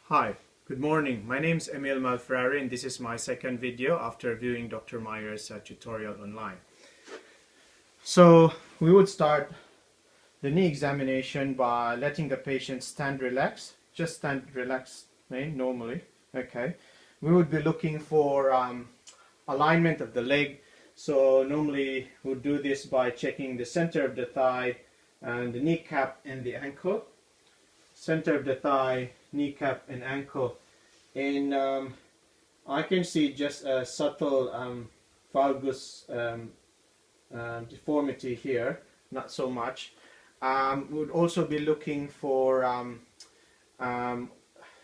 Hi, good morning. My name is Emil Malferrari and this is my second video after viewing Dr. Meyer's tutorial online. So we would start the knee examination by letting the patient stand relaxed. Just stand relaxed normally. Okay. We would be looking for alignment of the leg. So normally we would do this by checking the center of the thigh and the kneecap and the ankle. Center of the thigh, kneecap and ankle, and I can see just a subtle valgus deformity here, not so much. We would also be looking for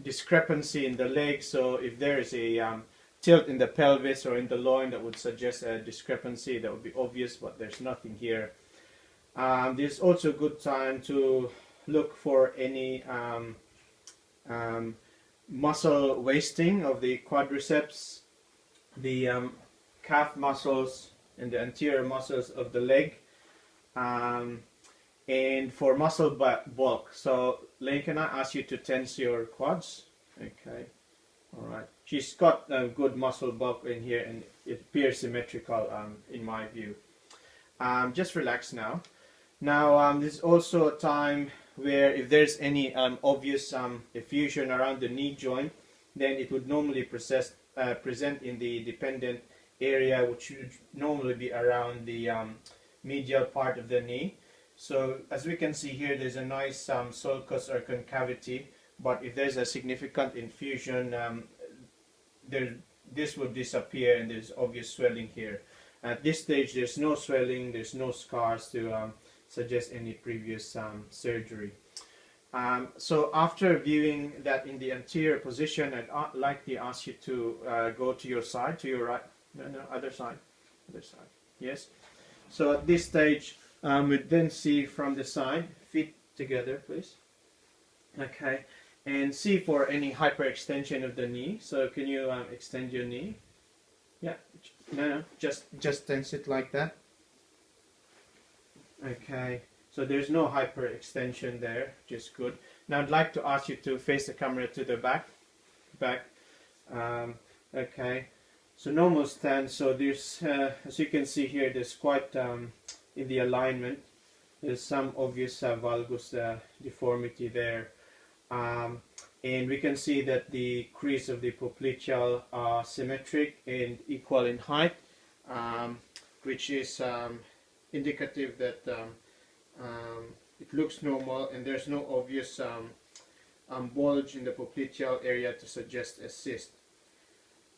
discrepancy in the leg, so if there is a tilt in the pelvis or in the loin, that would suggest a discrepancy. That would be obvious, but there's nothing here. This is also a good time to look for any muscle wasting of the quadriceps, the calf muscles and the anterior muscles of the leg, and for muscle bulk. So Lane, can I ask you to tense your quads? Okay, alright. She's got a good muscle bulk in here and it appears symmetrical in my view. Just relax now. Now this is also a time where if there's any obvious effusion around the knee joint, then it would normally present in the dependent area, which would normally be around the medial part of the knee. So as we can see here, there's a nice sulcus or concavity, but if there's a significant infusion, this would disappear and there's obvious swelling here. At this stage, there's no swelling, there's no scars to suggest any previous surgery. So after viewing that in the anterior position, I'd likely ask you to go to your side, to your right, no, other side, yes. So at this stage, we'd then see from the side, feet together please, okay, and see for any hyperextension of the knee. So can you extend your knee? Yeah, no, just tense it like that. Okay, so there's no hyperextension there, just good. Now I'd like to ask you to face the camera to the back. Okay, so normal stance. So there's, as you can see here, there's quite, in the alignment, there's some obvious valgus deformity there. And we can see that the crease of the popliteal are symmetric and equal in height, which is indicative that it looks normal and there's no obvious bulge in the popliteal area to suggest a cyst.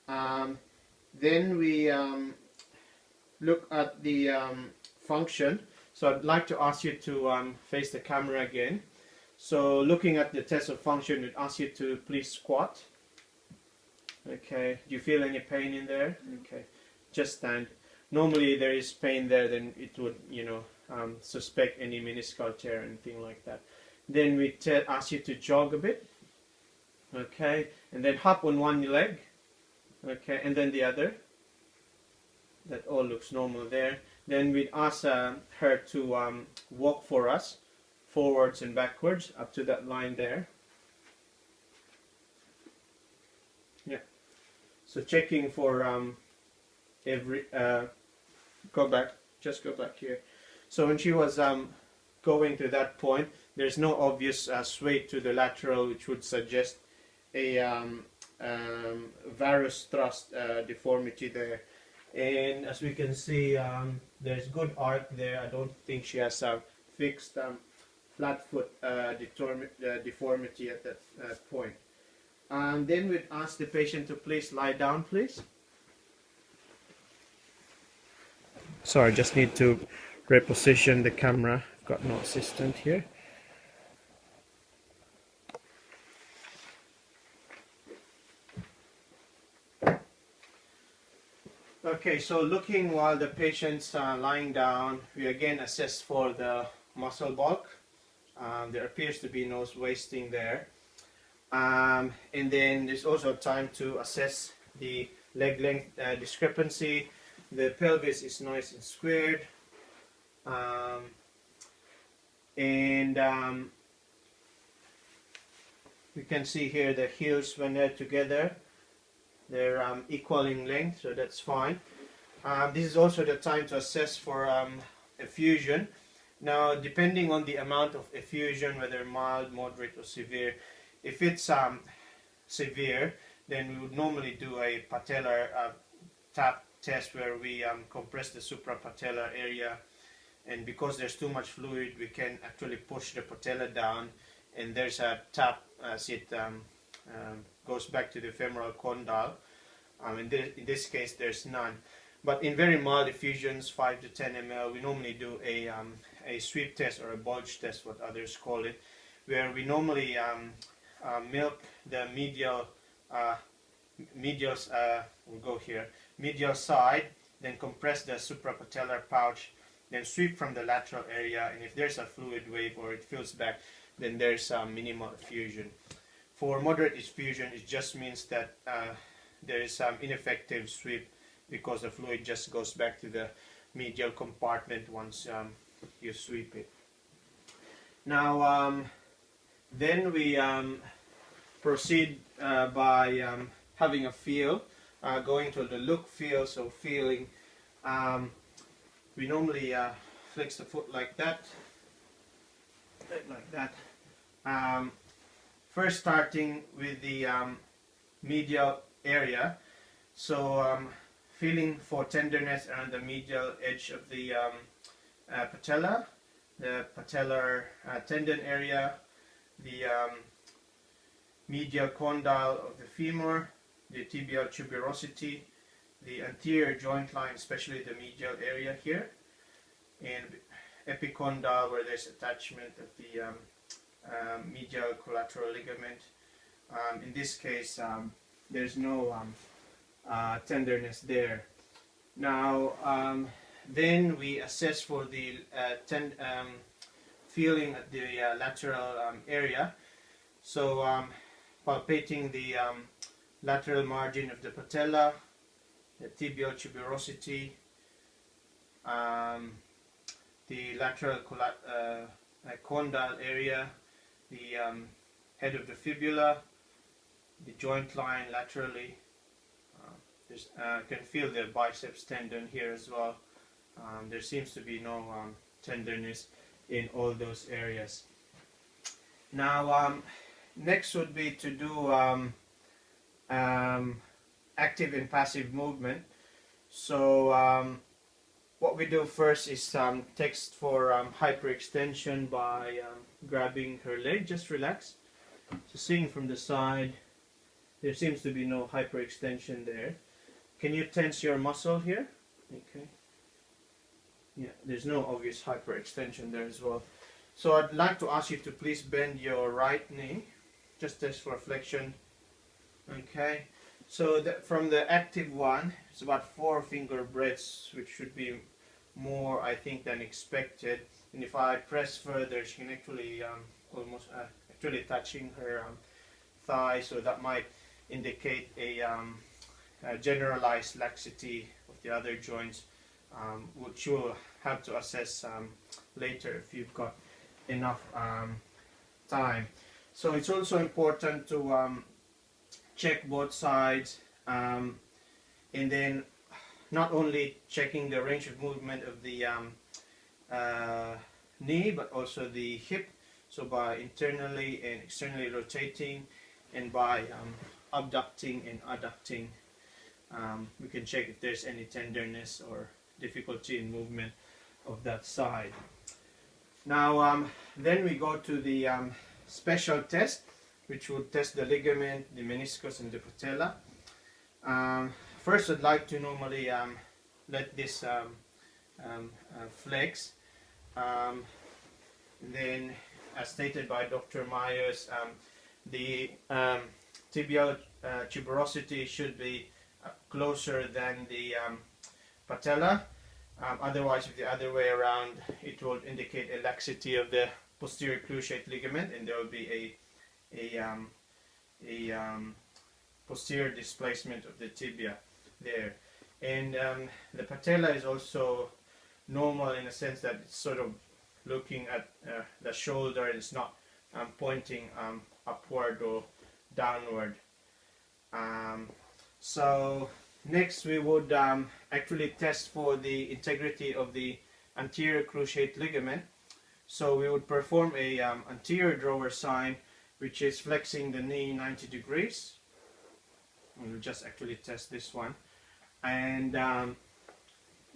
Then we look at the function. So I'd like to ask you to face the camera again. So looking at the test of function, I'd ask you to please squat. Okay, do you feel any pain in there? Okay, just stand. Normally there is pain there, then it would, suspect any meniscal tear or anything like that. Then we ask you to jog a bit, okay, and then hop on one leg, okay, and then the other. That all looks normal there. Then we'd ask her to walk for us, forwards and backwards up to that line there. Yeah. So checking for every go back, just go back here. So when she was going to that point, there's no obvious sway to the lateral, which would suggest a varus thrust deformity there. And as we can see, there's good arc there. I don't think she has a fixed flat foot deformity at that point. Then we'd ask the patient to please lie down, please. Sorry, just need to reposition the camera. I've got no assistant here. Okay, so looking while the patient's lying down, we again assess for the muscle bulk. There appears to be no wasting there. And then there's also time to assess the leg length discrepancy. The pelvis is nice and squared, and you can see here the heels when they're together, they're equal in length, so that's fine. This is also the time to assess for effusion. Now, depending on the amount of effusion, whether mild, moderate, or severe, if it's severe, then we would normally do a patellar tap test where we compress the suprapatellar area, and because there's too much fluid, we can actually push the patella down, and there's a tap as it goes back to the femoral condyle. In this case, there's none. But in very mild effusions, 5 to 10 ml, we normally do a sweep test or a bulge test, what others call it, where we normally milk the medial side, then compress the suprapatellar pouch, then sweep from the lateral area, and if there's a fluid wave or it fills back, then there's minimal effusion. For moderate effusion, it just means that there is some ineffective sweep because the fluid just goes back to the medial compartment once you sweep it. Now, then we proceed by having a feel, going to the look feel, so feeling. We normally flex the foot like that, first starting with the medial area, so feeling for tenderness around the medial edge of the patella, the patellar tendon area, the medial condyle of the femur, the tibial tuberosity, the anterior joint line, especially the medial area here, and epicondyle where there's attachment of the medial collateral ligament. In this case, there's no tenderness there. Now, then we assess for the feeling at the lateral area. So, palpating the lateral margin of the patella, the tibial tuberosity, the lateral condyle area, the head of the fibula, the joint line laterally. Can feel the biceps tendon here as well. There seems to be no tenderness in all those areas. Now, next would be to do active and passive movement. So what we do first is text for hyperextension by grabbing her leg. Just relax. So seeing from the side, there seems to be no hyperextension there. Can you tense your muscle here? Okay. Yeah, there's no obvious hyperextension there as well. So I'd like to ask you to please bend your right knee. Just test for flexion. Okay. So from the active one, it's about 4 finger breadths, which should be more, I think, than expected. And if I press further, she can actually almost actually touching her thigh, so that might indicate a generalized laxity of the other joints, which you'll have to assess later if you've got enough time. So it's also important to check both sides, and then not only checking the range of movement of the knee, but also the hip, so by internally and externally rotating, and by abducting and adducting. We can check if there's any tenderness or difficulty in movement of that side. Now, then we go to the special test, which would test the ligament, the meniscus, and the patella. First, I'd like to normally let this flex. Then, as stated by Dr. Myers, the tibial tuberosity should be closer than the patella. Otherwise, if the other way around, it will indicate a laxity of the posterior cruciate ligament, and there will be a posterior displacement of the tibia there. And the patella is also normal in a sense that it's sort of looking at the shoulder, and it's not pointing upward or downward. So next we would actually test for the integrity of the anterior cruciate ligament. So we would perform a anterior drawer sign, which is flexing the knee 90 degrees. We'll just actually test this one. And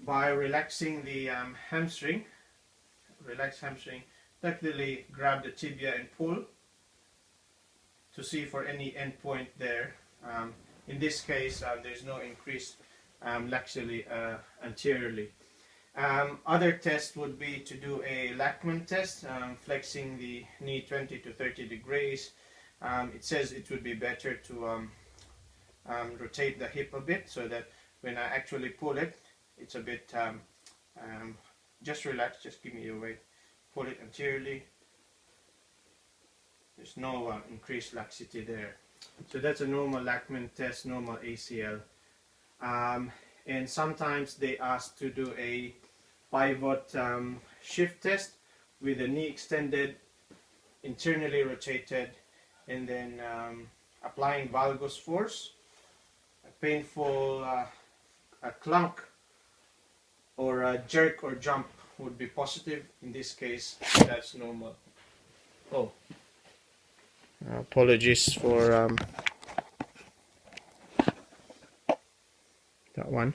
by relaxing the hamstring, tactily grab the tibia and pull to see for any end point there. In this case, there's no increase laxally anteriorly. Other tests would be to do a Lachman test, flexing the knee 20 to 30 degrees. It says it would be better to rotate the hip a bit, so that when I actually pull it, it's a bit, just relax, just give me your weight, pull it anteriorly. There's no increased laxity there. So that's a normal Lachman test, normal ACL. And sometimes they ask to do a pivot shift test with the knee extended, internally rotated, and then applying valgus force. A painful clunk or a jerk or jump would be positive. In this case, that's normal. Oh, apologies for that one.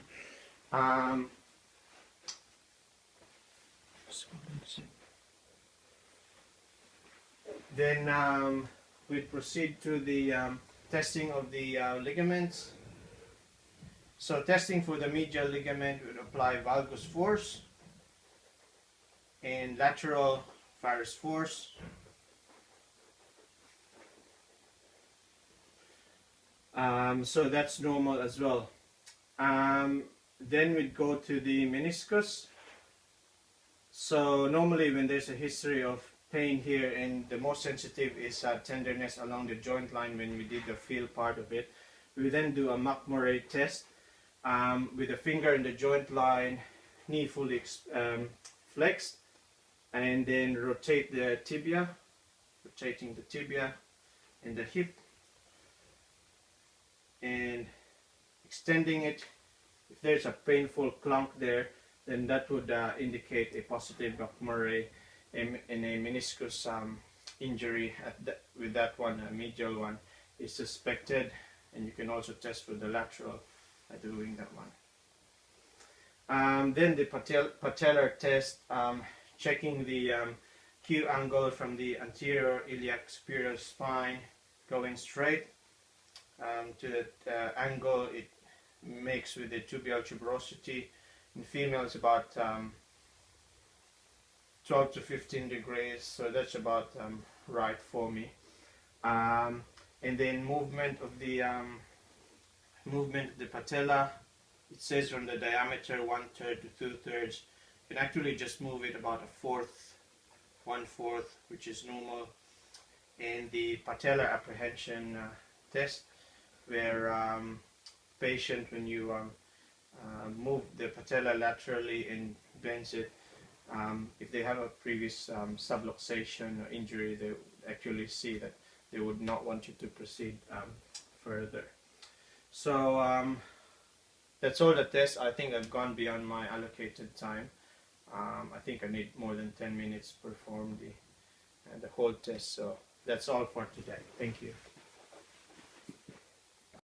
Then we proceed to the testing of the ligaments. So testing for the medial ligament, we would apply valgus force and lateral varus force. So that's normal as well. Then we'd go to the meniscus. So normally when there's a history of pain here, and the most sensitive is tenderness along the joint line when we did the feel part of it, we then do a Malferrari test with the finger in the joint line, knee fully flexed, and then rotate the tibia, rotating the tibia and the hip, and extending it. If there's a painful clunk there, then that would indicate a positive Malferrari in a meniscus injury. With that one, a medial one is suspected, and you can also test for the lateral by doing that one. Then the patellar test, checking the Q angle from the anterior iliac superior spine, going straight to the angle it makes with the tubular tuberosity. In females, about 12 to 15 degrees, so that's about right for me. And then movement of the patella, it says from the diameter 1/3 to 2/3. You can actually just move it about 1/4, which is normal. And the patellar apprehension test, where patient, when you move the patella laterally and bends it, if they have a previous subluxation or injury, they actually see that they would not want you to proceed further. So that's all the tests. I think I've gone beyond my allocated time. I think I need more than 10 minutes to perform the whole test. So that's all for today. Thank you.